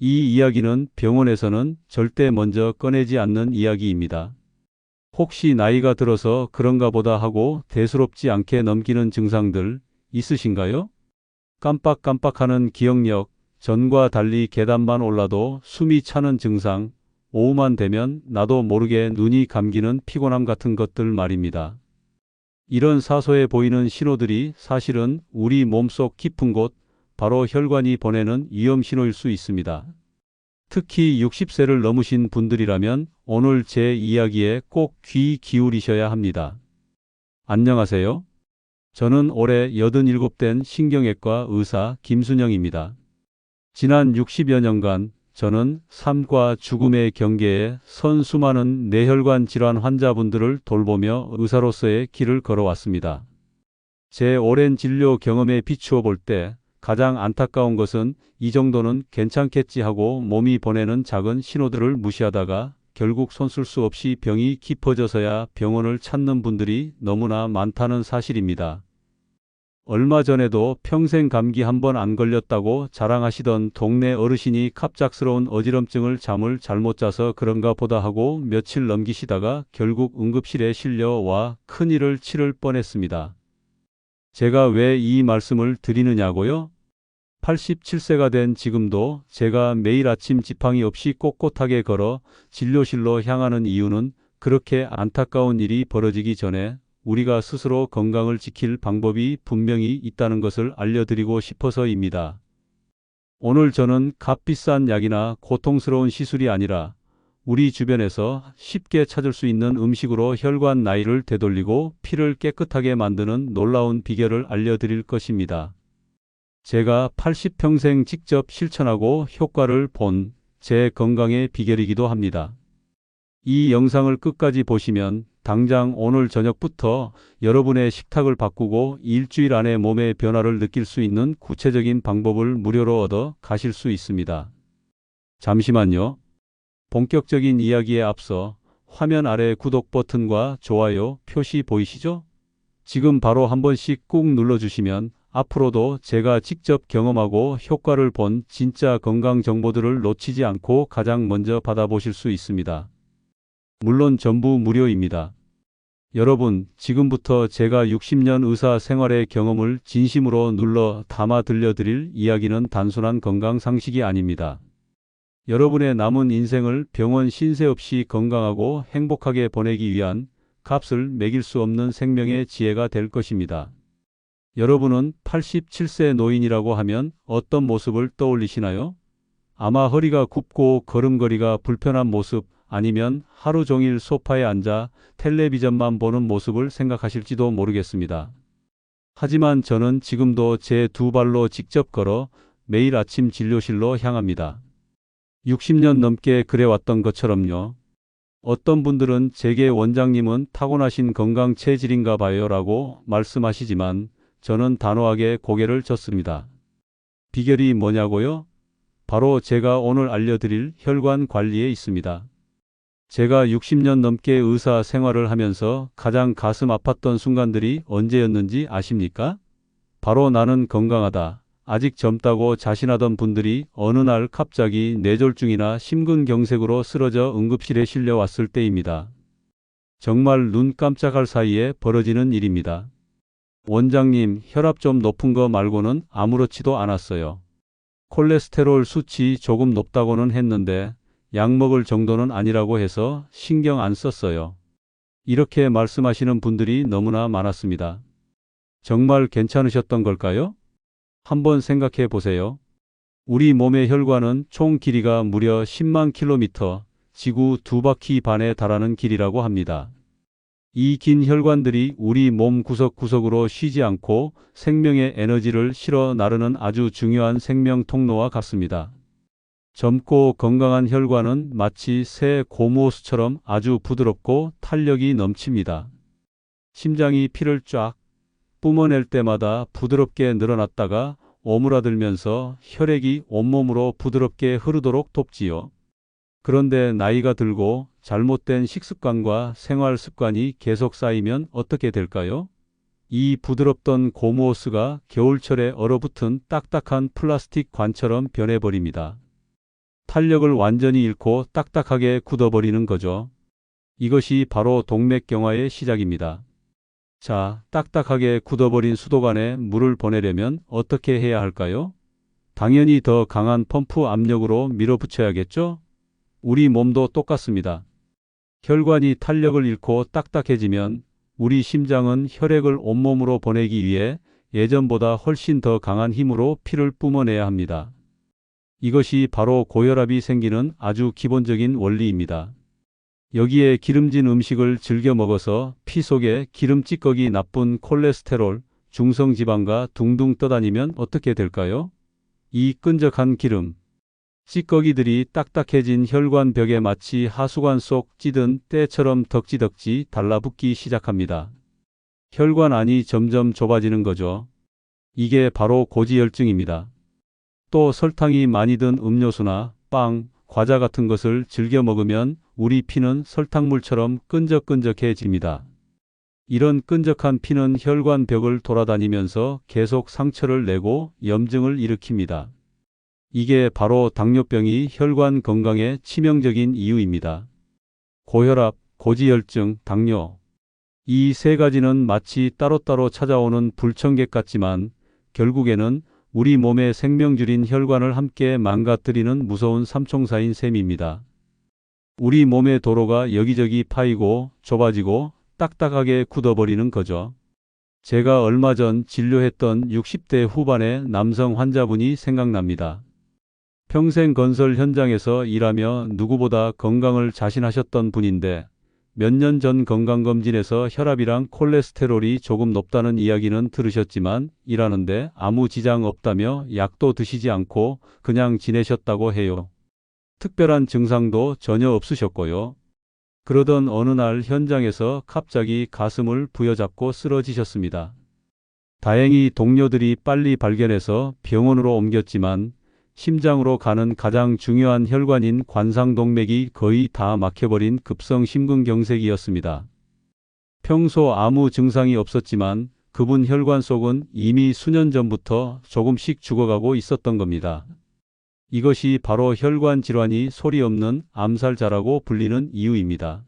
이 이야기는 병원에서는 절대 먼저 꺼내지 않는 이야기입니다. 혹시 나이가 들어서 그런가 보다 하고 대수롭지 않게 넘기는 증상들 있으신가요? 깜빡깜빡하는 기억력, 전과 달리 계단만 올라도 숨이 차는 증상, 오후만 되면 나도 모르게 눈이 감기는 피곤함 같은 것들 말입니다. 이런 사소해 보이는 신호들이 사실은 우리 몸속 깊은 곳, 바로 혈관이 보내는 위험 신호일 수 있습니다. 특히 60세를 넘으신 분들이라면 오늘 제 이야기에 꼭 귀 기울이셔야 합니다. 안녕하세요. 저는 올해 87된 신경외과 의사 김순영입니다. 지난 60여 년간 저는 삶과 죽음의 경계에 선 수많은 뇌혈관 질환 환자분들을 돌보며 의사로서의 길을 걸어왔습니다. 제 오랜 진료 경험에 비추어 볼 때 가장 안타까운 것은 이 정도는 괜찮겠지 하고 몸이 보내는 작은 신호들을 무시하다가 결국 손쓸 수 없이 병이 깊어져서야 병원을 찾는 분들이 너무나 많다는 사실입니다. 얼마 전에도 평생 감기 한 번 안 걸렸다고 자랑하시던 동네 어르신이 갑작스러운 어지럼증을 잠을 잘못 자서 그런가 보다 하고 며칠 넘기시다가 결국 응급실에 실려와 큰일을 치를 뻔했습니다. 제가 왜 이 말씀을 드리느냐고요? 87세가 된 지금도 제가 매일 아침 지팡이 없이 꼿꼿하게 걸어 진료실로 향하는 이유는 그렇게 안타까운 일이 벌어지기 전에 우리가 스스로 건강을 지킬 방법이 분명히 있다는 것을 알려드리고 싶어서입니다. 오늘 저는 값비싼 약이나 고통스러운 시술이 아니라 우리 주변에서 쉽게 찾을 수 있는 음식으로 혈관 나이를 되돌리고 피를 깨끗하게 만드는 놀라운 비결을 알려드릴 것입니다. 제가 80평생 직접 실천하고 효과를 본 제 건강의 비결이기도 합니다. 이 영상을 끝까지 보시면 당장 오늘 저녁부터 여러분의 식탁을 바꾸고 일주일 안에 몸의 변화를 느낄 수 있는 구체적인 방법을 무료로 얻어 가실 수 있습니다. 잠시만요. 본격적인 이야기에 앞서 화면 아래 구독 버튼과 좋아요 표시 보이시죠? 지금 바로 한 번씩 꾹 눌러주시면 앞으로도 제가 직접 경험하고 효과를 본 진짜 건강 정보들을 놓치지 않고 가장 먼저 받아보실 수 있습니다. 물론 전부 무료입니다. 여러분, 지금부터 제가 60년 의사 생활의 경험을 진심으로 눌러 담아 들려드릴 이야기는 단순한 건강 상식이 아닙니다. 여러분의 남은 인생을 병원 신세 없이 건강하고 행복하게 보내기 위한 값을 매길 수 없는 생명의 지혜가 될 것입니다. 여러분은 87세 노인이라고 하면 어떤 모습을 떠올리시나요? 아마 허리가 굽고 걸음걸이가 불편한 모습, 아니면 하루 종일 소파에 앉아 텔레비전만 보는 모습을 생각하실지도 모르겠습니다. 하지만 저는 지금도 제 두 발로 직접 걸어 매일 아침 진료실로 향합니다. 60년 넘게 그래왔던 것처럼요. 어떤 분들은 제게 원장님은 타고나신 건강 체질인가 봐요 라고 말씀하시지만 저는 단호하게 고개를 젓습니다. 비결이 뭐냐고요? 바로 제가 오늘 알려드릴 혈관 관리에 있습니다. 제가 60년 넘게 의사 생활을 하면서 가장 가슴 아팠던 순간들이 언제였는지 아십니까? 바로 나는 건강하다, 아직 젊다고 자신하던 분들이 어느 날 갑자기 뇌졸중이나 심근경색으로 쓰러져 응급실에 실려왔을 때입니다. 정말 눈 깜짝할 사이에 벌어지는 일입니다. 원장님, 혈압 좀 높은 거 말고는 아무렇지도 않았어요. 콜레스테롤 수치 조금 높다고는 했는데 약 먹을 정도는 아니라고 해서 신경 안 썼어요. 이렇게 말씀하시는 분들이 너무나 많았습니다. 정말 괜찮으셨던 걸까요? 한번 생각해 보세요. 우리 몸의 혈관은 총 길이가 무려 10만 킬로미터, 지구 2바퀴 반에 달하는 길이라고 합니다. 이 긴 혈관들이 우리 몸 구석구석으로 쉬지 않고 생명의 에너지를 실어 나르는 아주 중요한 생명 통로와 같습니다. 젊고 건강한 혈관은 마치 새 고무호스처럼 아주 부드럽고 탄력이 넘칩니다. 심장이 피를 쫙 뿜어낼 때마다 부드럽게 늘어났다가 오므라들면서 혈액이 온몸으로 부드럽게 흐르도록 돕지요. 그런데 나이가 들고 잘못된 식습관과 생활 습관이 계속 쌓이면 어떻게 될까요? 이 부드럽던 고무호스가 겨울철에 얼어붙은 딱딱한 플라스틱 관처럼 변해버립니다. 탄력을 완전히 잃고 딱딱하게 굳어버리는 거죠. 이것이 바로 동맥경화의 시작입니다. 자, 딱딱하게 굳어버린 수도관에 물을 보내려면 어떻게 해야 할까요? 당연히 더 강한 펌프 압력으로 밀어붙여야겠죠? 우리 몸도 똑같습니다. 혈관이 탄력을 잃고 딱딱해지면 우리 심장은 혈액을 온몸으로 보내기 위해 예전보다 훨씬 더 강한 힘으로 피를 뿜어내야 합니다. 이것이 바로 고혈압이 생기는 아주 기본적인 원리입니다. 여기에 기름진 음식을 즐겨 먹어서 피 속에 기름 찌꺼기, 나쁜 콜레스테롤, 중성지방과 둥둥 떠다니면 어떻게 될까요? 이 끈적한 기름, 찌꺼기들이 딱딱해진 혈관 벽에 마치 하수관 속 찌든 때처럼 덕지덕지 달라붙기 시작합니다. 혈관 안이 점점 좁아지는 거죠. 이게 바로 고지혈증입니다. 또 설탕이 많이 든 음료수나 빵, 과자 같은 것을 즐겨 먹으면 우리 피는 설탕물처럼 끈적끈적해집니다. 이런 끈적한 피는 혈관 벽을 돌아다니면서 계속 상처를 내고 염증을 일으킵니다. 이게 바로 당뇨병이 혈관 건강에 치명적인 이유입니다. 고혈압, 고지혈증, 당뇨. 이 세 가지는 마치 따로따로 찾아오는 불청객 같지만 결국에는 우리 몸의 생명줄인 혈관을 함께 망가뜨리는 무서운 삼총사인 셈입니다. 우리 몸의 도로가 여기저기 파이고 좁아지고 딱딱하게 굳어버리는 거죠. 제가 얼마 전 진료했던 60대 후반의 남성 환자분이 생각납니다. 평생 건설 현장에서 일하며 누구보다 건강을 자신하셨던 분인데 몇 년 전 건강검진에서 혈압이랑 콜레스테롤이 조금 높다는 이야기는 들으셨지만 일하는데 아무 지장 없다며 약도 드시지 않고 그냥 지내셨다고 해요. 특별한 증상도 전혀 없으셨고요. 그러던 어느 날 현장에서 갑자기 가슴을 부여잡고 쓰러지셨습니다. 다행히 동료들이 빨리 발견해서 병원으로 옮겼지만 심장으로 가는 가장 중요한 혈관인 관상동맥이 거의 다 막혀버린 급성 심근경색이었습니다. 평소 아무 증상이 없었지만 그분 혈관 속은 이미 수년 전부터 조금씩 죽어가고 있었던 겁니다. 이것이 바로 혈관 질환이 소리 없는 암살자라고 불리는 이유입니다.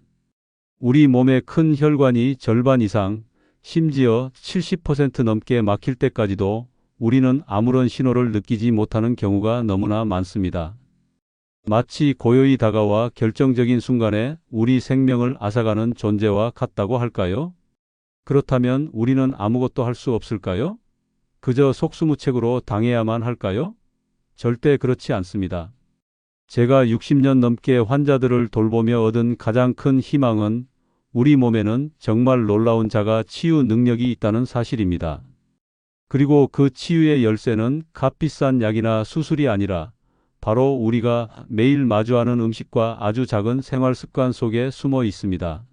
우리 몸의 큰 혈관이 절반 이상, 심지어 70% 넘게 막힐 때까지도 우리는 아무런 신호를 느끼지 못하는 경우가 너무나 많습니다. 마치 고요히 다가와 결정적인 순간에 우리 생명을 앗아가는 존재와 같다고 할까요? 그렇다면 우리는 아무것도 할 수 없을까요? 그저 속수무책으로 당해야만 할까요? 절대 그렇지 않습니다. 제가 60년 넘게 환자들을 돌보며 얻은 가장 큰 희망은 우리 몸에는 정말 놀라운 자가 치유 능력이 있다는 사실입니다. 그리고 그 치유의 열쇠는 값비싼 약이나 수술이 아니라 바로 우리가 매일 마주하는 음식과 아주 작은 생활 습관 속에 숨어 있습니다.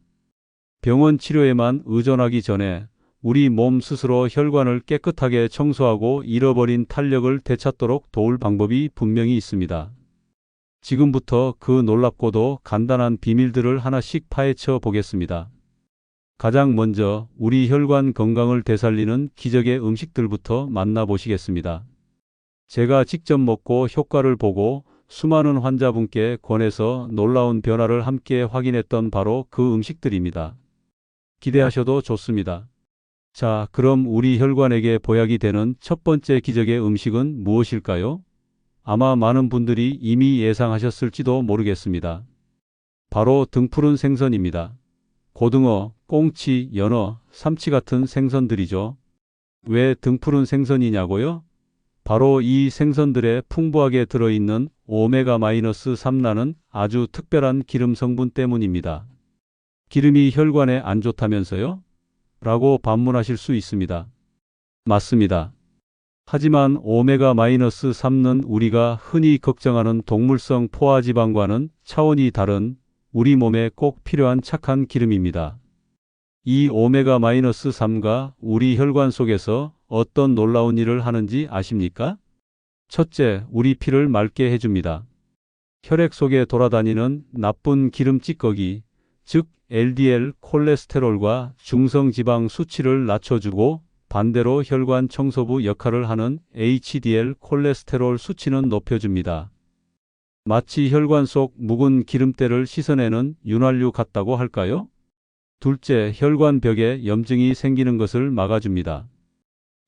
병원 치료에만 의존하기 전에 우리 몸 스스로 혈관을 깨끗하게 청소하고 잃어버린 탄력을 되찾도록 도울 방법이 분명히 있습니다. 지금부터 그 놀랍고도 간단한 비밀들을 하나씩 파헤쳐 보겠습니다. 가장 먼저 우리 혈관 건강을 되살리는 기적의 음식들부터 만나보시겠습니다. 제가 직접 먹고 효과를 보고 수많은 환자분께 권해서 놀라운 변화를 함께 확인했던 바로 그 음식들입니다. 기대하셔도 좋습니다. 자, 그럼 우리 혈관에게 보약이 되는 첫 번째 기적의 음식은 무엇일까요? 아마 많은 분들이 이미 예상하셨을지도 모르겠습니다. 바로 등푸른 생선입니다. 고등어, 꽁치, 연어, 삼치 같은 생선들이죠. 왜 등푸른 생선이냐고요? 바로 이 생선들에 풍부하게 들어있는 오메가-3라는 아주 특별한 기름 성분 때문입니다. 기름이 혈관에 안 좋다면서요? 라고 반문하실 수 있습니다. 맞습니다. 하지만 오메가-3는 우리가 흔히 걱정하는 동물성 포화지방과는 차원이 다른 우리 몸에 꼭 필요한 착한 기름입니다. 이 오메가-3가 우리 혈관 속에서 어떤 놀라운 일을 하는지 아십니까? 첫째, 우리 피를 맑게 해줍니다. 혈액 속에 돌아다니는 나쁜 기름 찌꺼기, 즉 LDL 콜레스테롤과 중성지방 수치를 낮춰주고 반대로 혈관 청소부 역할을 하는 HDL 콜레스테롤 수치는 높여줍니다. 마치 혈관 속 묵은 기름때를 씻어내는 윤활유 같다고 할까요? 둘째, 혈관 벽에 염증이 생기는 것을 막아줍니다.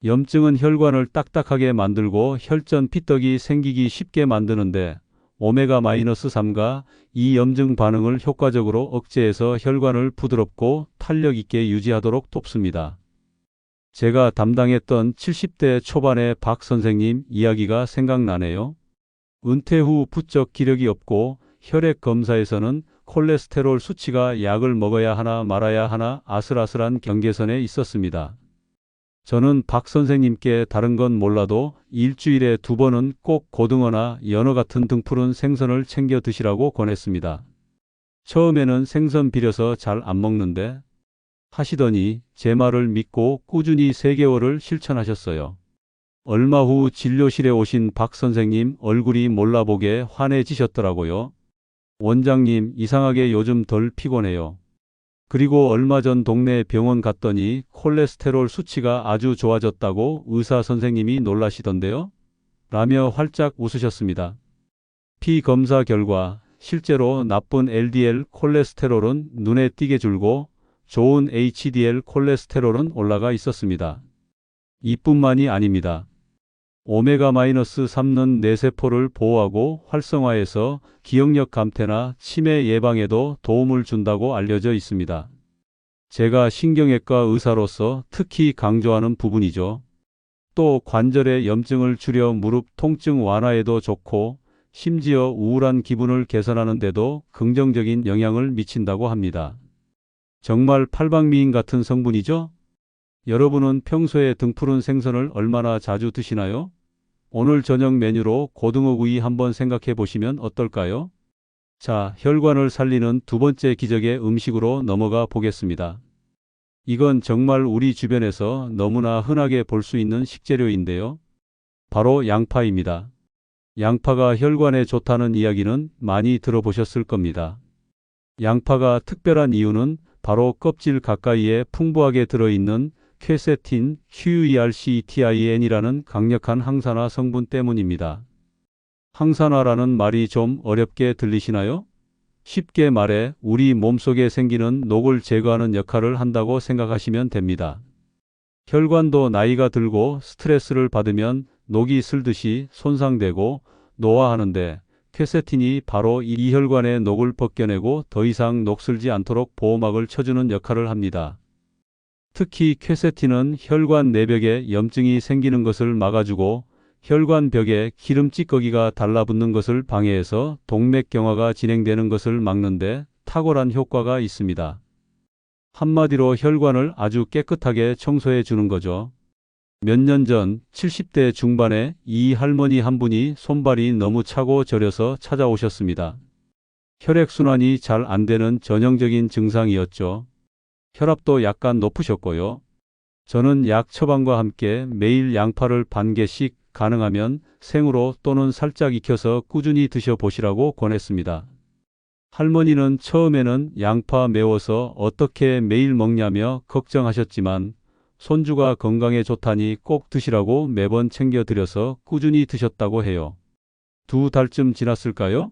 염증은 혈관을 딱딱하게 만들고 혈전 피떡이 생기기 쉽게 만드는데 오메가-3가 이 염증 반응을 효과적으로 억제해서 혈관을 부드럽고 탄력 있게 유지하도록 돕습니다. 제가 담당했던 70대 초반의 박 선생님 이야기가 생각나네요. 은퇴 후 부쩍 기력이 없고 혈액 검사에서는 콜레스테롤 수치가 약을 먹어야 하나 말아야 하나 아슬아슬한 경계선에 있었습니다. 저는 박 선생님께 다른 건 몰라도 일주일에 2번은 꼭 고등어나 연어 같은 등푸른 생선을 챙겨 드시라고 권했습니다. 처음에는 생선 비려서 잘 안 먹는데 하시더니 제 말을 믿고 꾸준히 3개월을 실천하셨어요. 얼마 후 진료실에 오신 박 선생님 얼굴이 몰라보게 환해지셨더라고요. 원장님, 이상하게 요즘 덜 피곤해요. 그리고 얼마 전 동네 병원 갔더니 콜레스테롤 수치가 아주 좋아졌다고 의사 선생님이 놀라시던데요. 라며 활짝 웃으셨습니다. 피 검사 결과 실제로 나쁜 LDL 콜레스테롤은 눈에 띄게 줄고 좋은 HDL 콜레스테롤은 올라가 있었습니다. 이뿐만이 아닙니다. 오메가-3는 뇌세포를 보호하고 활성화해서 기억력 감퇴나 치매 예방에도 도움을 준다고 알려져 있습니다. 제가 신경외과 의사로서 특히 강조하는 부분이죠. 또 관절의 염증을 줄여 무릎 통증 완화에도 좋고 심지어 우울한 기분을 개선하는 데도 긍정적인 영향을 미친다고 합니다. 정말 팔방미인 같은 성분이죠? 여러분은 평소에 등푸른 생선을 얼마나 자주 드시나요? 오늘 저녁 메뉴로 고등어구이 한번 생각해 보시면 어떨까요? 자, 혈관을 살리는 2번째 기적의 음식으로 넘어가 보겠습니다. 이건 정말 우리 주변에서 너무나 흔하게 볼 수 있는 식재료인데요. 바로 양파입니다. 양파가 혈관에 좋다는 이야기는 많이 들어보셨을 겁니다. 양파가 특별한 이유는 바로 껍질 가까이에 풍부하게 들어있는 퀘세틴, QERCTIN이라는 강력한 항산화 성분 때문입니다. 항산화라는 말이 좀 어렵게 들리시나요? 쉽게 말해 우리 몸속에 생기는 녹을 제거하는 역할을 한다고 생각하시면 됩니다. 혈관도 나이가 들고 스트레스를 받으면 녹이 슬듯이 손상되고 노화하는데 퀘세틴이 바로 이 혈관의 녹을 벗겨내고 더 이상 녹슬지 않도록 보호막을 쳐주는 역할을 합니다. 특히 퀘세틴은 혈관 내벽에 염증이 생기는 것을 막아주고 혈관 벽에 기름 찌꺼기가 달라붙는 것을 방해해서 동맥경화가 진행되는 것을 막는데 탁월한 효과가 있습니다. 한마디로 혈관을 아주 깨끗하게 청소해 주는 거죠. 몇 년 전 70대 중반에 이 할머니 한 분이 손발이 너무 차고 저려서 찾아오셨습니다. 혈액순환이 잘 안 되는 전형적인 증상이었죠. 혈압도 약간 높으셨고요. 저는 약 처방과 함께 매일 양파를 반 개씩 가능하면 생으로 또는 살짝 익혀서 꾸준히 드셔보시라고 권했습니다. 할머니는 처음에는 양파 매워서 어떻게 매일 먹냐며 걱정하셨지만 손주가 건강에 좋다니 꼭 드시라고 매번 챙겨드려서 꾸준히 드셨다고 해요. 2달쯤 지났을까요?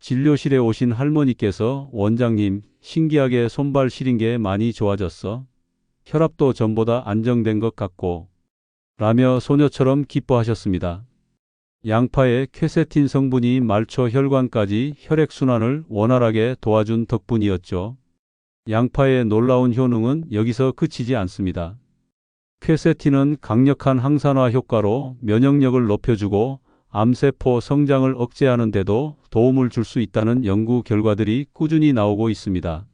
진료실에 오신 할머니께서 원장님, 신기하게 손발 시린 게 많이 좋아졌어. 혈압도 전보다 안정된 것 같고 라며 소녀처럼 기뻐하셨습니다. 양파의 퀘세틴 성분이 말초 혈관까지 혈액순환을 원활하게 도와준 덕분이었죠. 양파의 놀라운 효능은 여기서 그치지 않습니다. 퀘세틴은 강력한 항산화 효과로 면역력을 높여주고 암세포 성장을 억제하는 데도 도움을 줄 수 있다는 연구 결과들이 꾸준히 나오고 있습니다.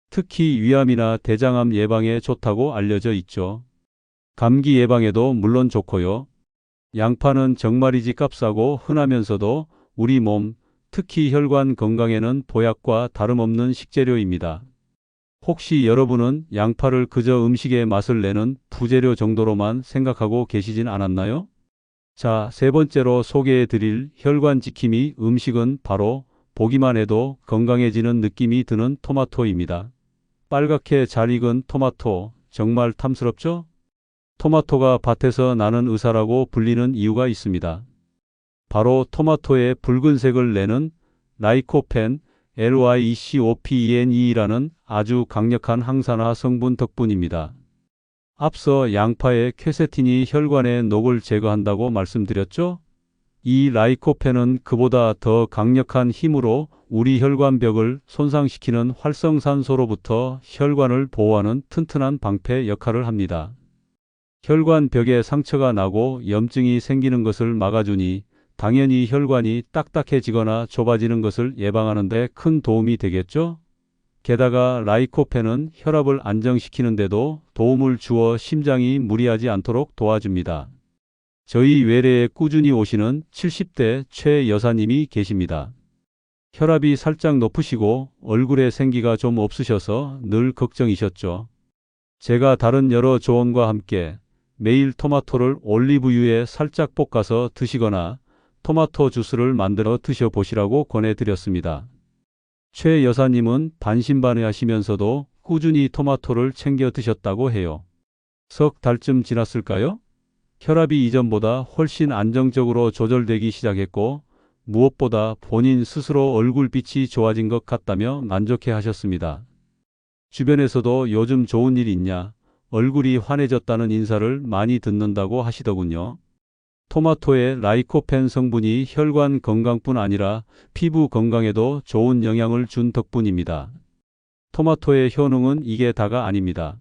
특히 위암이나 대장암 예방에 좋다고 알려져 있죠. 감기 예방에도 물론 좋고요. 양파는 정말이지 값싸고 흔하면서도 우리 몸, 특히 혈관 건강에는 보약과 다름없는 식재료입니다. 혹시 여러분은 양파를 그저 음식의 맛을 내는 부재료 정도로만 생각하고 계시진 않았나요? 자, 3번째로 소개해 드릴 혈관 지킴이 음식은 바로 보기만 해도 건강해지는 느낌이 드는 토마토입니다. 빨갛게 잘 익은 토마토, 정말 탐스럽죠? 토마토가 밭에서 나는 의사라고 불리는 이유가 있습니다. 바로 토마토의 붉은색을 내는 라이코펜, LYCOPENE라는 아주 강력한 항산화 성분 덕분입니다. 앞서 양파의 퀘세틴이 혈관의 녹을 제거한다고 말씀드렸죠? 이 라이코펜은 그보다 더 강력한 힘으로 우리 혈관벽을 손상시키는 활성산소로부터 혈관을 보호하는 튼튼한 방패 역할을 합니다. 혈관벽에 상처가 나고 염증이 생기는 것을 막아주니 당연히 혈관이 딱딱해지거나 좁아지는 것을 예방하는 데 큰 도움이 되겠죠? 게다가 라이코펜은 혈압을 안정시키는 데도 도움을 주어 심장이 무리하지 않도록 도와줍니다. 저희 외래에 꾸준히 오시는 70대 최 여사님이 계십니다. 혈압이 살짝 높으시고 얼굴에 생기가 좀 없으셔서 늘 걱정이셨죠. 제가 다른 여러 조언과 함께 매일 토마토를 올리브유에 살짝 볶아서 드시거나 토마토 주스를 만들어 드셔보시라고 권해드렸습니다. 최 여사님은 반신반의하시면서도 꾸준히 토마토를 챙겨 드셨다고 해요. 석 달쯤 지났을까요? 혈압이 이전보다 훨씬 안정적으로 조절되기 시작했고 무엇보다 본인 스스로 얼굴빛이 좋아진 것 같다며 만족해 하셨습니다. 주변에서도 요즘 좋은 일 있냐, 얼굴이 환해졌다는 인사를 많이 듣는다고 하시더군요. 토마토의 라이코펜 성분이 혈관 건강뿐 아니라 피부 건강에도 좋은 영향을 준 덕분입니다. 토마토의 효능은 이게 다가 아닙니다.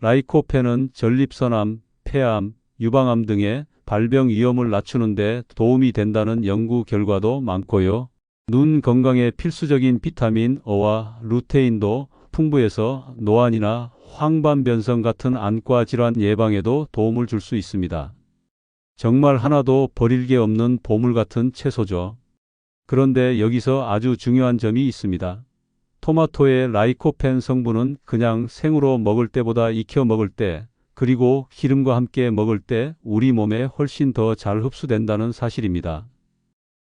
라이코펜은 전립선암, 폐암, 유방암 등의 발병 위험을 낮추는 데 도움이 된다는 연구 결과도 많고요. 눈 건강에 필수적인 비타민 O와 루테인도 풍부해서 노안이나 황반변성 같은 안과 질환 예방에도 도움을 줄 수 있습니다. 정말 하나도 버릴 게 없는 보물 같은 채소죠. 그런데 여기서 아주 중요한 점이 있습니다. 토마토의 라이코펜 성분은 그냥 생으로 먹을 때보다 익혀 먹을 때, 그리고 기름과 함께 먹을 때 우리 몸에 훨씬 더 잘 흡수된다는 사실입니다.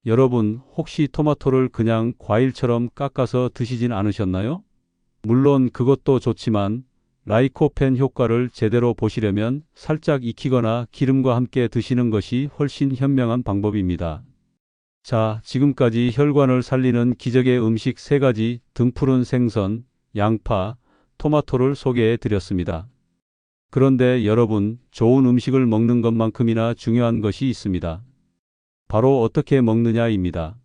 여러분, 혹시 토마토를 그냥 과일처럼 깎아서 드시진 않으셨나요? 물론 그것도 좋지만 라이코펜 효과를 제대로 보시려면 살짝 익히거나 기름과 함께 드시는 것이 훨씬 현명한 방법입니다. 자, 지금까지 혈관을 살리는 기적의 음식 3가지 등푸른 생선, 양파, 토마토를 소개해 드렸습니다. 그런데 여러분, 좋은 음식을 먹는 것만큼이나 중요한 것이 있습니다. 바로 어떻게 먹느냐입니다.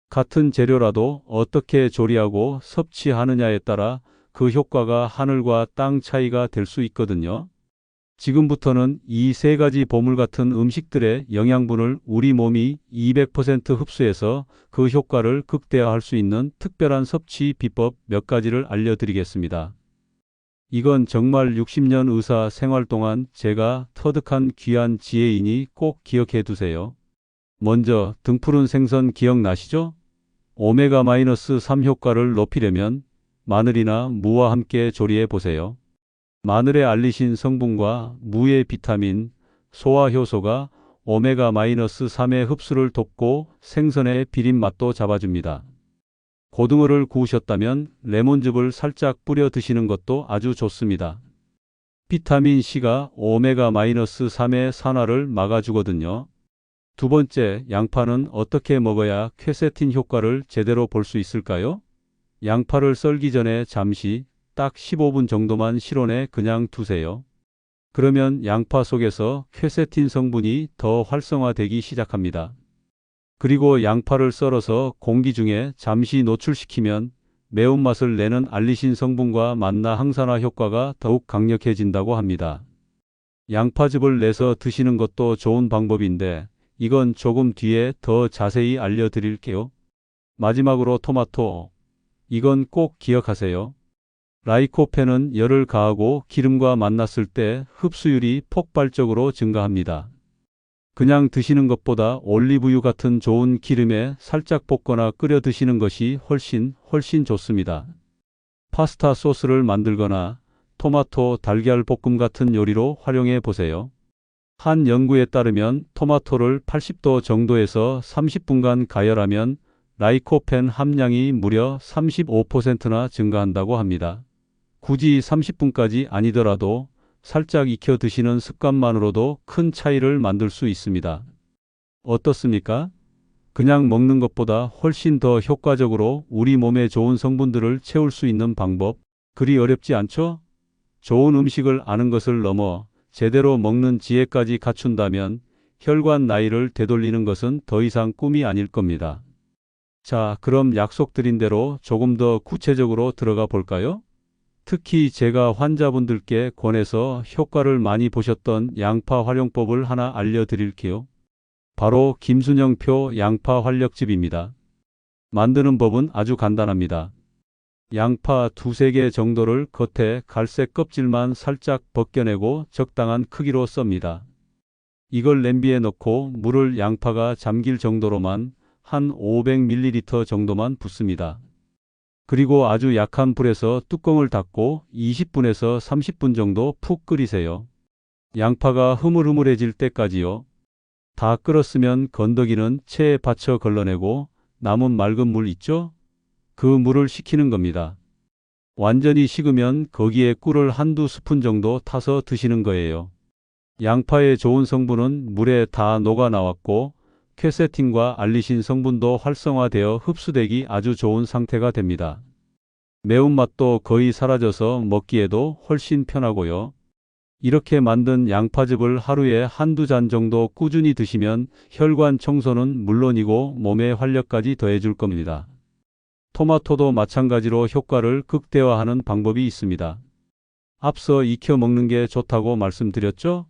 같은 재료라도 어떻게 조리하고 섭취하느냐에 따라 그 효과가 하늘과 땅 차이가 될 수 있거든요. 지금부터는 이 3가지 보물 같은 음식들의 영양분을 우리 몸이 200% 흡수해서 그 효과를 극대화할 수 있는 특별한 섭취 비법 몇 가지를 알려드리겠습니다. 이건 정말 60년 의사 생활 동안 제가 터득한 귀한 지혜이니 꼭 기억해 두세요. 먼저 등푸른 생선 기억나시죠? 오메가-3 효과를 높이려면 마늘이나 무와 함께 조리해 보세요. 마늘의 알리신 성분과 무의 비타민, 소화 효소가 오메가-3의 흡수를 돕고 생선의 비린 맛도 잡아줍니다. 고등어를 구우셨다면 레몬즙을 살짝 뿌려 드시는 것도 아주 좋습니다. 비타민 C가 오메가-3의 산화를 막아주거든요. 두 번째, 양파는 어떻게 먹어야 퀘세틴 효과를 제대로 볼 수 있을까요? 양파를 썰기 전에 잠시 딱 15분 정도만 실온에 그냥 두세요. 그러면 양파 속에서 퀘세틴 성분이 더 활성화되기 시작합니다. 그리고 양파를 썰어서 공기 중에 잠시 노출시키면 매운맛을 내는 알리신 성분과 만나 항산화 효과가 더욱 강력해진다고 합니다. 양파즙을 내서 드시는 것도 좋은 방법인데 이건 조금 뒤에 더 자세히 알려드릴게요. 마지막으로 토마토. 이건 꼭 기억하세요. 라이코펜은 열을 가하고 기름과 만났을 때 흡수율이 폭발적으로 증가합니다. 그냥 드시는 것보다 올리브유 같은 좋은 기름에 살짝 볶거나 끓여 드시는 것이 훨씬 좋습니다. 파스타 소스를 만들거나 토마토 달걀 볶음 같은 요리로 활용해 보세요. 한 연구에 따르면 토마토를 80도 정도에서 30분간 가열하면 라이코펜 함량이 무려 35%나 증가한다고 합니다. 굳이 30분까지 아니더라도 살짝 익혀 드시는 습관만으로도 큰 차이를 만들 수 있습니다. 어떻습니까? 그냥 먹는 것보다 훨씬 더 효과적으로 우리 몸에 좋은 성분들을 채울 수 있는 방법, 그리 어렵지 않죠? 좋은 음식을 아는 것을 넘어 제대로 먹는 지혜까지 갖춘다면 혈관 나이를 되돌리는 것은 더 이상 꿈이 아닐 겁니다. 자, 그럼 약속드린 대로 조금 더 구체적으로 들어가 볼까요? 특히 제가 환자분들께 권해서 효과를 많이 보셨던 양파 활용법을 하나 알려드릴게요. 바로 김순영표 양파 활력즙입니다. 만드는 법은 아주 간단합니다. 양파 두세 개 정도를 겉에 갈색 껍질만 살짝 벗겨내고 적당한 크기로 썹니다. 이걸 냄비에 넣고 물을 양파가 잠길 정도로만 한 500ml 정도만 붓습니다. 그리고 아주 약한 불에서 뚜껑을 닫고 20분에서 30분 정도 푹 끓이세요. 양파가 흐물흐물해질 때까지요. 다 끓었으면 건더기는 체에 받쳐 걸러내고 남은 맑은 물 있죠? 그 물을 식히는 겁니다. 완전히 식으면 거기에 꿀을 한두 스푼 정도 타서 드시는 거예요. 양파의 좋은 성분은 물에 다 녹아 나왔고 퀘세틴과 알리신 성분도 활성화되어 흡수되기 아주 좋은 상태가 됩니다. 매운맛도 거의 사라져서 먹기에도 훨씬 편하고요. 이렇게 만든 양파즙을 하루에 한두 잔 정도 꾸준히 드시면 혈관 청소는 물론이고 몸의 활력까지 더해줄 겁니다. 토마토도 마찬가지로 효과를 극대화하는 방법이 있습니다. 앞서 익혀 먹는 게 좋다고 말씀드렸죠?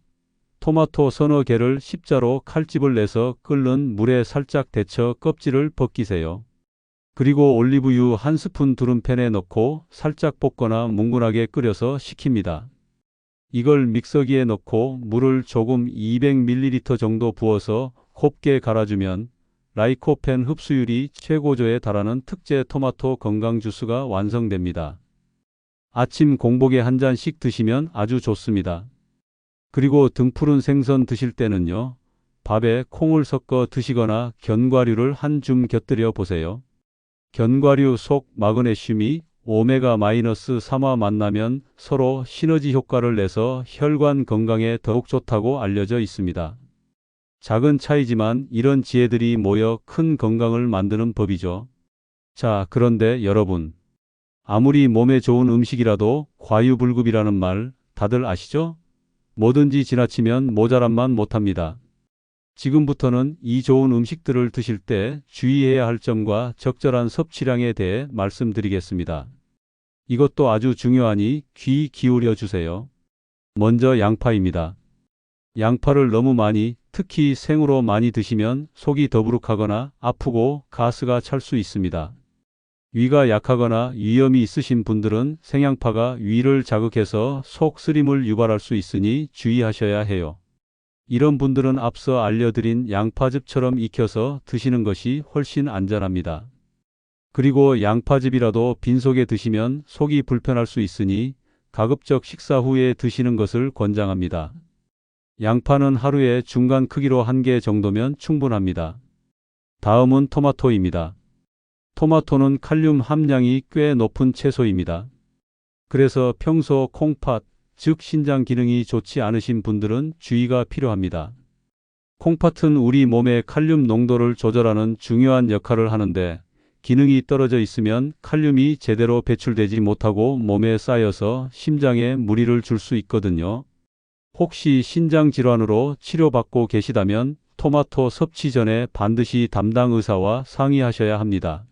토마토 서너 개를 십자로 칼집을 내서 끓는 물에 살짝 데쳐 껍질을 벗기세요. 그리고 올리브유 한 스푼 두른 팬에 넣고 살짝 볶거나 뭉근하게 끓여서 식힙니다. 이걸 믹서기에 넣고 물을 조금 200ml 정도 부어서 곱게 갈아주면 라이코펜 흡수율이 최고조에 달하는 특제 토마토 건강 주스가 완성됩니다. 아침 공복에 한 잔씩 드시면 아주 좋습니다. 그리고 등푸른 생선 드실 때는요. 밥에 콩을 섞어 드시거나 견과류를 한 줌 곁들여 보세요. 견과류 속 마그네슘이 오메가-3와 만나면 서로 시너지 효과를 내서 혈관 건강에 더욱 좋다고 알려져 있습니다. 작은 차이지만 이런 지혜들이 모여 큰 건강을 만드는 법이죠. 자, 그런데 여러분, 아무리 몸에 좋은 음식이라도 과유불급이라는 말 다들 아시죠? 뭐든지 지나치면 모자란만 못합니다. 지금부터는 이 좋은 음식들을 드실 때 주의해야 할 점과 적절한 섭취량에 대해 말씀드리겠습니다. 이것도 아주 중요하니 귀 기울여 주세요. 먼저 양파입니다. 양파를 너무 많이, 특히 생으로 많이 드시면 속이 더부룩하거나 아프고 가스가 찰 수 있습니다. 위가 약하거나 위염이 있으신 분들은 생양파가 위를 자극해서 속 쓰림을 유발할 수 있으니 주의하셔야 해요. 이런 분들은 앞서 알려드린 양파즙처럼 익혀서 드시는 것이 훨씬 안전합니다. 그리고 양파즙이라도 빈속에 드시면 속이 불편할 수 있으니 가급적 식사 후에 드시는 것을 권장합니다. 양파는 하루에 중간 크기로 1개 정도면 충분합니다. 다음은 토마토입니다. 토마토는 칼륨 함량이 꽤 높은 채소입니다. 그래서 평소 콩팥, 즉 신장 기능이 좋지 않으신 분들은 주의가 필요합니다. 콩팥은 우리 몸의 칼륨 농도를 조절하는 중요한 역할을 하는데 기능이 떨어져 있으면 칼륨이 제대로 배출되지 못하고 몸에 쌓여서 심장에 무리를 줄 수 있거든요. 혹시 신장 질환으로 치료받고 계시다면 토마토 섭취 전에 반드시 담당 의사와 상의하셔야 합니다.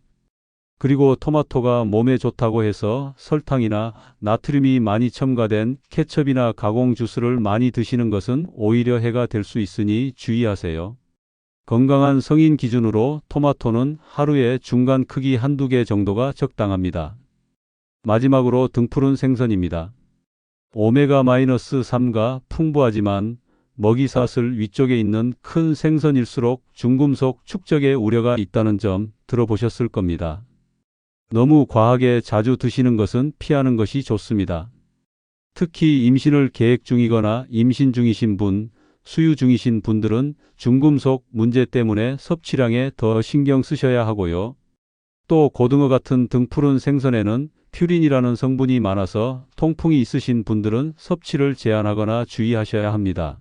그리고 토마토가 몸에 좋다고 해서 설탕이나 나트륨이 많이 첨가된 케첩이나 가공 주스를 많이 드시는 것은 오히려 해가 될 수 있으니 주의하세요. 건강한 성인 기준으로 토마토는 하루에 중간 크기 한두 개 정도가 적당합니다. 마지막으로 등푸른 생선입니다. 오메가-3가 풍부하지만 먹이사슬 위쪽에 있는 큰 생선일수록 중금속 축적의 우려가 있다는 점 들어보셨을 겁니다. 너무 과하게 자주 드시는 것은 피하는 것이 좋습니다. 특히 임신을 계획 중이거나 임신 중이신 분, 수유 중이신 분들은 중금속 문제 때문에 섭취량에 더 신경 쓰셔야 하고요. 또 고등어 같은 등푸른 생선에는 퓨린이라는 성분이 많아서 통풍이 있으신 분들은 섭취를 제한하거나 주의하셔야 합니다.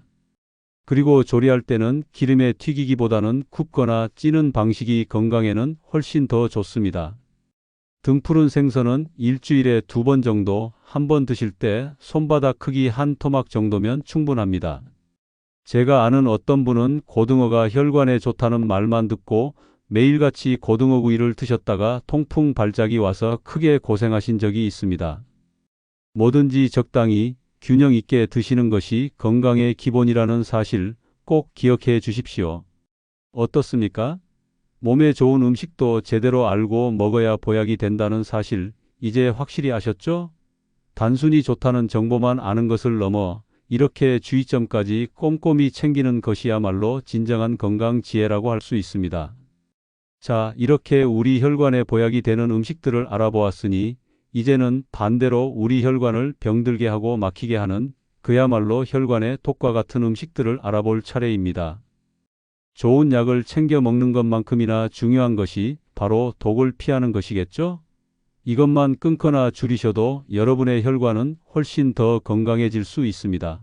그리고 조리할 때는 기름에 튀기기보다는 굽거나 찌는 방식이 건강에는 훨씬 더 좋습니다. 등푸른 생선은 일주일에 2번 정도, 한 번 드실 때 손바닥 크기 한 토막 정도면 충분합니다. 제가 아는 어떤 분은 고등어가 혈관에 좋다는 말만 듣고 매일같이 고등어 구이를 드셨다가 통풍 발작이 와서 크게 고생하신 적이 있습니다. 뭐든지 적당히 균형 있게 드시는 것이 건강의 기본이라는 사실 꼭 기억해 주십시오. 어떻습니까? 몸에 좋은 음식도 제대로 알고 먹어야 보약이 된다는 사실 이제 확실히 아셨죠? 단순히 좋다는 정보만 아는 것을 넘어 이렇게 주의점까지 꼼꼼히 챙기는 것이야말로 진정한 건강 지혜라고 할 수 있습니다. 자, 이렇게 우리 혈관에 보약이 되는 음식들을 알아보았으니 이제는 반대로 우리 혈관을 병들게 하고 막히게 하는 그야말로 혈관의 독과 같은 음식들을 알아볼 차례입니다. 좋은 약을 챙겨 먹는 것만큼이나 중요한 것이 바로 독을 피하는 것이겠죠? 이것만 끊거나 줄이셔도 여러분의 혈관은 훨씬 더 건강해질 수 있습니다.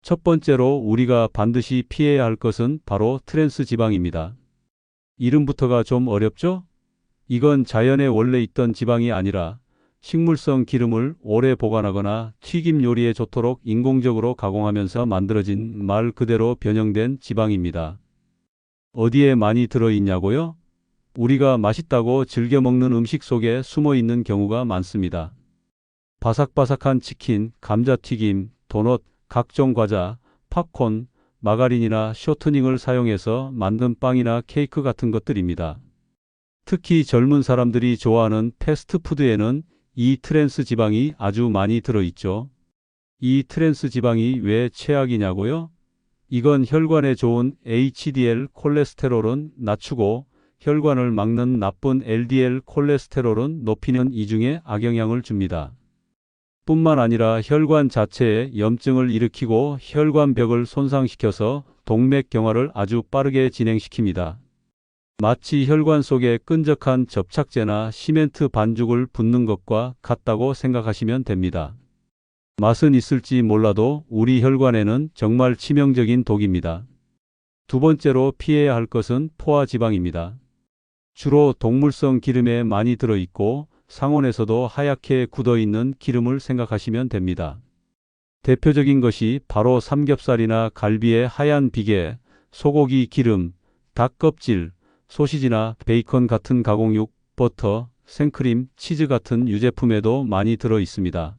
첫 번째로 우리가 반드시 피해야 할 것은 바로 트랜스 지방입니다. 이름부터가 좀 어렵죠? 이건 자연에 원래 있던 지방이 아니라 식물성 기름을 오래 보관하거나 튀김 요리에 좋도록 인공적으로 가공하면서 만들어진 말 그대로 변형된 지방입니다. 어디에 많이 들어있냐고요? 우리가 맛있다고 즐겨 먹는 음식 속에 숨어 있는 경우가 많습니다. 바삭바삭한 치킨, 감자튀김, 도넛, 각종 과자, 팝콘, 마가린이나 쇼트닝을 사용해서 만든 빵이나 케이크 같은 것들입니다. 특히 젊은 사람들이 좋아하는 패스트푸드에는 이 트랜스 지방이 아주 많이 들어있죠. 이 트랜스 지방이 왜 최악이냐고요? 이건 혈관에 좋은 HDL 콜레스테롤은 낮추고 혈관을 막는 나쁜 LDL 콜레스테롤은 높이는 이중에 악영향을 줍니다. 뿐만 아니라 혈관 자체에 염증을 일으키고 혈관벽을 손상시켜서 동맥경화를 아주 빠르게 진행시킵니다. 마치 혈관 속에 끈적한 접착제나 시멘트 반죽을 붓는 것과 같다고 생각하시면 됩니다. 맛은 있을지 몰라도 우리 혈관에는 정말 치명적인 독입니다. 두 번째로 피해야 할 것은 포화지방입니다. 주로 동물성 기름에 많이 들어있고 상온에서도 하얗게 굳어있는 기름을 생각하시면 됩니다. 대표적인 것이 바로 삼겹살이나 갈비의 하얀 비계, 소고기 기름, 닭 껍질, 소시지나 베이컨 같은 가공육, 버터, 생크림, 치즈 같은 유제품에도 많이 들어 있습니다.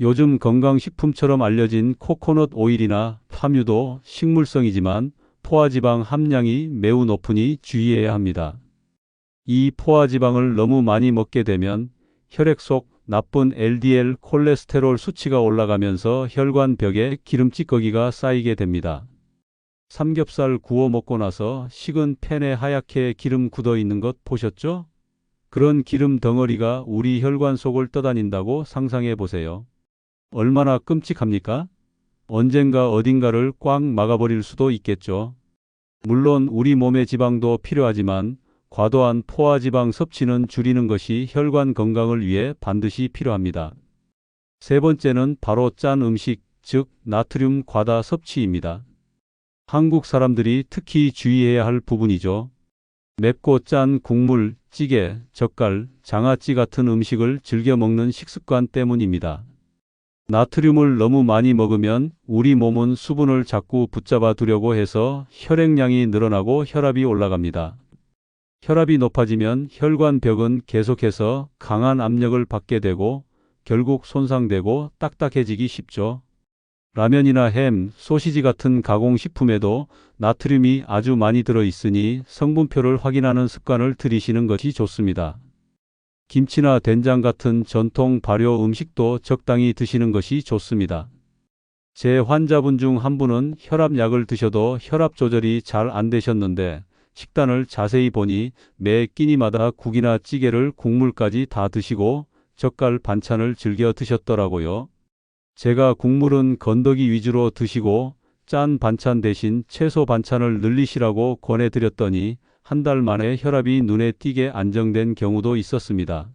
요즘 건강식품처럼 알려진 코코넛 오일이나 파뮤도 식물성이지만 포화지방 함량이 매우 높으니 주의해야 합니다. 이 포화지방을 너무 많이 먹게 되면 혈액 속 나쁜 LDL 콜레스테롤 수치가 올라가면서 혈관벽에 기름 찌꺼기가 쌓이게 됩니다. 삼겹살 구워 먹고 나서 식은 팬에 하얗게 기름 굳어 있는 것 보셨죠? 그런 기름 덩어리가 우리 혈관 속을 떠다닌다고 상상해 보세요. 얼마나 끔찍합니까? 언젠가 어딘가를 꽉 막아버릴 수도 있겠죠. 물론 우리 몸의 지방도 필요하지만 과도한 포화지방 섭취는 줄이는 것이 혈관 건강을 위해 반드시 필요합니다. 세 번째는 바로 짠 음식, 즉 나트륨 과다 섭취입니다. 한국 사람들이 특히 주의해야 할 부분이죠. 맵고 짠 국물, 찌개, 젓갈, 장아찌 같은 음식을 즐겨 먹는 식습관 때문입니다. 나트륨을 너무 많이 먹으면 우리 몸은 수분을 자꾸 붙잡아 두려고 해서 혈액량이 늘어나고 혈압이 올라갑니다. 혈압이 높아지면 혈관벽은 계속해서 강한 압력을 받게 되고 결국 손상되고 딱딱해지기 쉽죠. 라면이나 햄, 소시지 같은 가공식품에도 나트륨이 아주 많이 들어있으니 성분표를 확인하는 습관을 들이시는 것이 좋습니다. 김치나 된장 같은 전통 발효 음식도 적당히 드시는 것이 좋습니다. 제 환자분 중 한 분은 혈압약을 드셔도 혈압 조절이 잘 안 되셨는데 식단을 자세히 보니 매 끼니마다 국이나 찌개를 국물까지 다 드시고 젓갈 반찬을 즐겨 드셨더라고요. 제가 국물은 건더기 위주로 드시고 짠 반찬 대신 채소 반찬을 늘리시라고 권해드렸더니 한 달 만에 혈압이 눈에 띄게 안정된 경우도 있었습니다.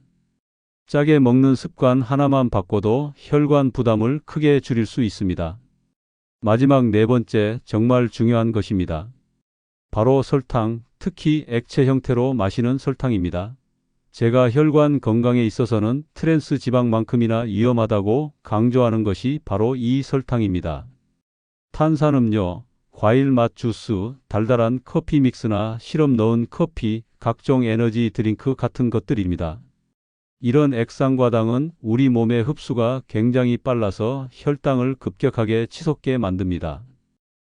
짜게 먹는 습관 하나만 바꿔도 혈관 부담을 크게 줄일 수 있습니다. 마지막 네 번째, 정말 중요한 것입니다. 바로 설탕, 특히 액체 형태로 마시는 설탕입니다. 제가 혈관 건강에 있어서는 트랜스 지방만큼이나 위험하다고 강조하는 것이 바로 이 설탕입니다. 탄산음료, 과일 맛 주스, 달달한 커피 믹스나 시럽 넣은 커피, 각종 에너지 드링크 같은 것들입니다. 이런 액상과당은 우리 몸의 흡수가 굉장히 빨라서 혈당을 급격하게 치솟게 만듭니다.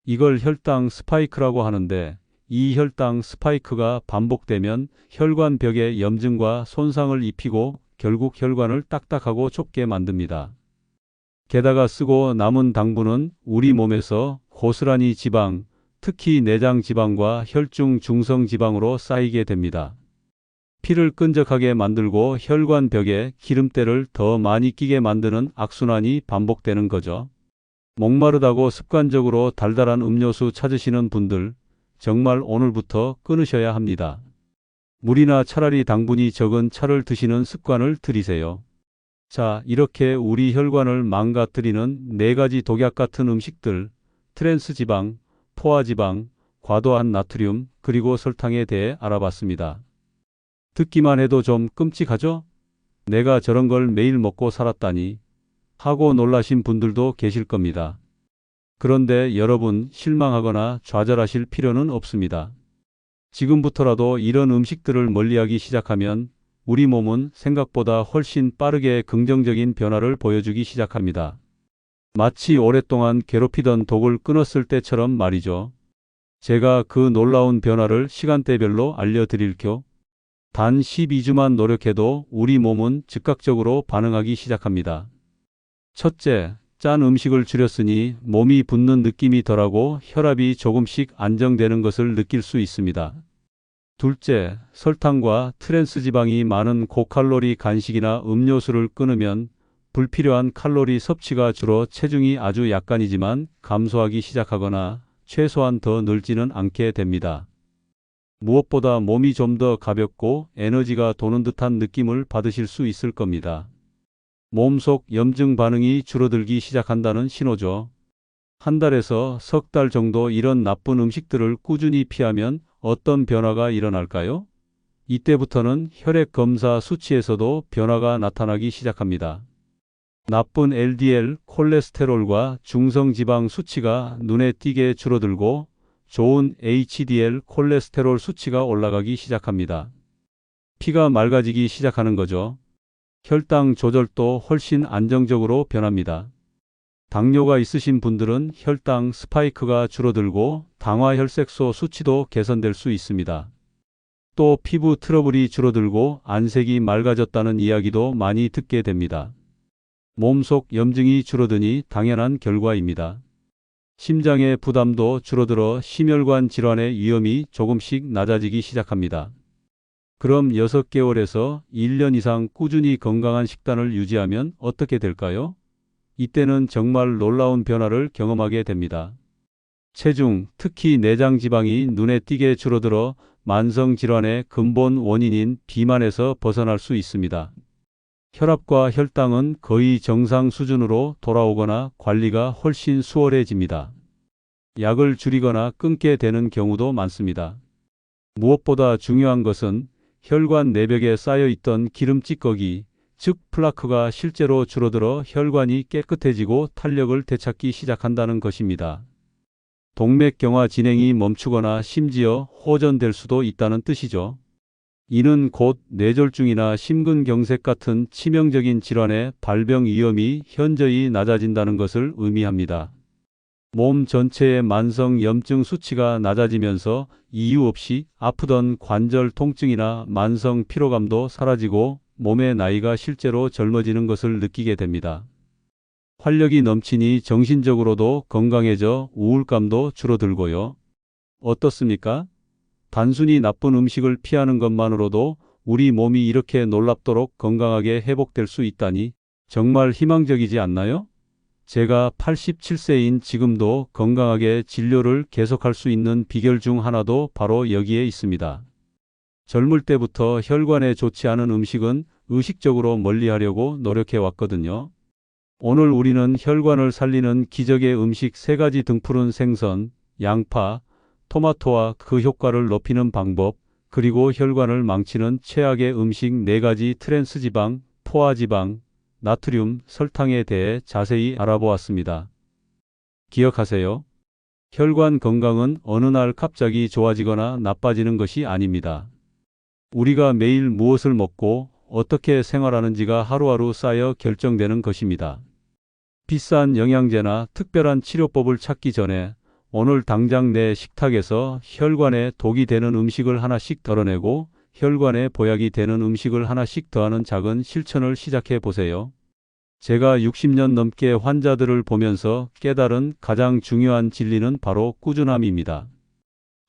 이걸 혈당 스파이크라고 하는데, 이 혈당 스파이크가 반복되면 혈관벽에 염증과 손상을 입히고 결국 혈관을 딱딱하고 좁게 만듭니다. 게다가 쓰고 남은 당분은 우리 몸에서 고스란히 지방, 특히 내장 지방과 혈중 중성 지방으로 쌓이게 됩니다. 피를 끈적하게 만들고 혈관벽에 기름때를 더 많이 끼게 만드는 악순환이 반복되는 거죠. 목마르다고 습관적으로 달달한 음료수 찾으시는 분들, 정말 오늘부터 끊으셔야 합니다. 물이나 차라리 당분이 적은 차를 드시는 습관을 들이세요. 자, 이렇게 우리 혈관을 망가뜨리는 네 가지 독약 같은 음식들, 트랜스 지방, 포화지방, 과도한 나트륨, 그리고 설탕에 대해 알아봤습니다. 듣기만 해도 좀 끔찍하죠? 내가 저런 걸 매일 먹고 살았다니 하고 놀라신 분들도 계실 겁니다. 그런데 여러분, 실망하거나 좌절하실 필요는 없습니다. 지금부터라도 이런 음식들을 멀리하기 시작하면 우리 몸은 생각보다 훨씬 빠르게 긍정적인 변화를 보여주기 시작합니다. 마치 오랫동안 괴롭히던 독을 끊었을 때처럼 말이죠. 제가 그 놀라운 변화를 시간대별로 알려드릴게요. 단 12주만 노력해도 우리 몸은 즉각적으로 반응하기 시작합니다. 첫째, 짠 음식을 줄였으니 몸이 붓는 느낌이 덜하고 혈압이 조금씩 안정되는 것을 느낄 수 있습니다. 둘째, 설탕과 트랜스 지방이 많은 고칼로리 간식이나 음료수를 끊으면 불필요한 칼로리 섭취가 줄어 체중이 아주 약간이지만 감소하기 시작하거나 최소한 더 늘지는 않게 됩니다. 무엇보다 몸이 좀 더 가볍고 에너지가 도는 듯한 느낌을 받으실 수 있을 겁니다. 몸속 염증 반응이 줄어들기 시작한다는 신호죠. 한 달에서 석 달 정도 이런 나쁜 음식들을 꾸준히 피하면 어떤 변화가 일어날까요? 이때부터는 혈액 검사 수치에서도 변화가 나타나기 시작합니다. 나쁜 LDL 콜레스테롤과 중성지방 수치가 눈에 띄게 줄어들고 좋은 HDL 콜레스테롤 수치가 올라가기 시작합니다. 피가 맑아지기 시작하는 거죠. 혈당 조절도 훨씬 안정적으로 변합니다. 당뇨가 있으신 분들은 혈당 스파이크가 줄어들고 당화혈색소 수치도 개선될 수 있습니다. 또 피부 트러블이 줄어들고 안색이 맑아졌다는 이야기도 많이 듣게 됩니다. 몸속 염증이 줄어드니 당연한 결과입니다. 심장의 부담도 줄어들어 심혈관 질환의 위험이 조금씩 낮아지기 시작합니다. 그럼 6개월에서 1년 이상 꾸준히 건강한 식단을 유지하면 어떻게 될까요? 이때는 정말 놀라운 변화를 경험하게 됩니다. 체중, 특히 내장 지방이 눈에 띄게 줄어들어 만성 질환의 근본 원인인 비만에서 벗어날 수 있습니다. 혈압과 혈당은 거의 정상 수준으로 돌아오거나 관리가 훨씬 수월해집니다. 약을 줄이거나 끊게 되는 경우도 많습니다. 무엇보다 중요한 것은 혈관 내벽에 쌓여있던 기름 찌꺼기, 즉 플라크가 실제로 줄어들어 혈관이 깨끗해지고 탄력을 되찾기 시작한다는 것입니다. 동맥경화 진행이 멈추거나 심지어 호전될 수도 있다는 뜻이죠. 이는 곧 뇌졸중이나 심근경색 같은 치명적인 질환의 발병 위험이 현저히 낮아진다는 것을 의미합니다. 몸 전체의 만성 염증 수치가 낮아지면서 이유 없이 아프던 관절 통증이나 만성 피로감도 사라지고 몸의 나이가 실제로 젊어지는 것을 느끼게 됩니다. 활력이 넘치니 정신적으로도 건강해져 우울감도 줄어들고요. 어떻습니까? 단순히 나쁜 음식을 피하는 것만으로도 우리 몸이 이렇게 놀랍도록 건강하게 회복될 수 있다니 정말 희망적이지 않나요? 제가 87세인 지금도 건강하게 진료를 계속할 수 있는 비결 중 하나도 바로 여기에 있습니다. 젊을 때부터 혈관에 좋지 않은 음식은 의식적으로 멀리하려고 노력해 왔거든요. 오늘 우리는 혈관을 살리는 기적의 음식 3가지 등푸른 생선, 양파, 토마토와 그 효과를 높이는 방법, 그리고 혈관을 망치는 최악의 음식 4가지 트랜스지방, 포화지방, 나트륨, 설탕에 대해 자세히 알아보았습니다. 기억하세요. 혈관 건강은 어느 날 갑자기 좋아지거나 나빠지는 것이 아닙니다. 우리가 매일 무엇을 먹고 어떻게 생활하는지가 하루하루 쌓여 결정되는 것입니다. 비싼 영양제나 특별한 치료법을 찾기 전에 오늘 당장 내 식탁에서 혈관에 독이 되는 음식을 하나씩 덜어내고 혈관에 보약이 되는 음식을 하나씩 더하는 작은 실천을 시작해 보세요. 제가 60년 넘게 환자들을 보면서 깨달은 가장 중요한 진리는 바로 꾸준함입니다.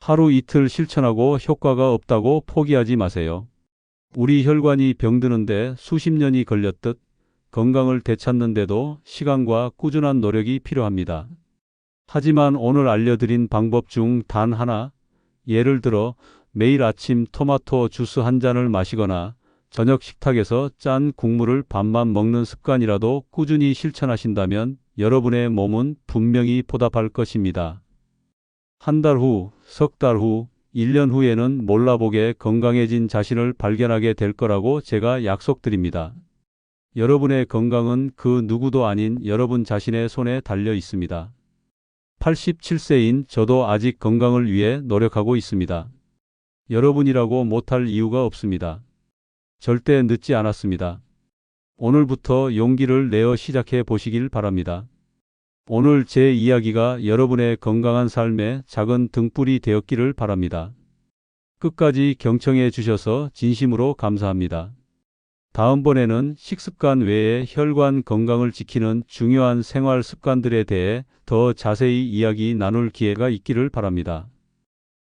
하루 이틀 실천하고 효과가 없다고 포기하지 마세요. 우리 혈관이 병드는데 수십 년이 걸렸듯 건강을 되찾는데도 시간과 꾸준한 노력이 필요합니다. 하지만 오늘 알려드린 방법 중 단 하나, 예를 들어 매일 아침 토마토 주스 한 잔을 마시거나 저녁 식탁에서 짠 국물을 반만 먹는 습관이라도 꾸준히 실천하신다면 여러분의 몸은 분명히 보답할 것입니다. 한 달 후, 석 달 후, 1년 후에는 몰라보게 건강해진 자신을 발견하게 될 거라고 제가 약속드립니다. 여러분의 건강은 그 누구도 아닌 여러분 자신의 손에 달려 있습니다. 87세인 저도 아직 건강을 위해 노력하고 있습니다. 여러분이라고 못할 이유가 없습니다. 절대 늦지 않았습니다. 오늘부터 용기를 내어 시작해 보시길 바랍니다. 오늘 제 이야기가 여러분의 건강한 삶의 작은 등불이 되었기를 바랍니다. 끝까지 경청해 주셔서 진심으로 감사합니다. 다음번에는 식습관 외에 혈관 건강을 지키는 중요한 생활 습관들에 대해 더 자세히 이야기 나눌 기회가 있기를 바랍니다.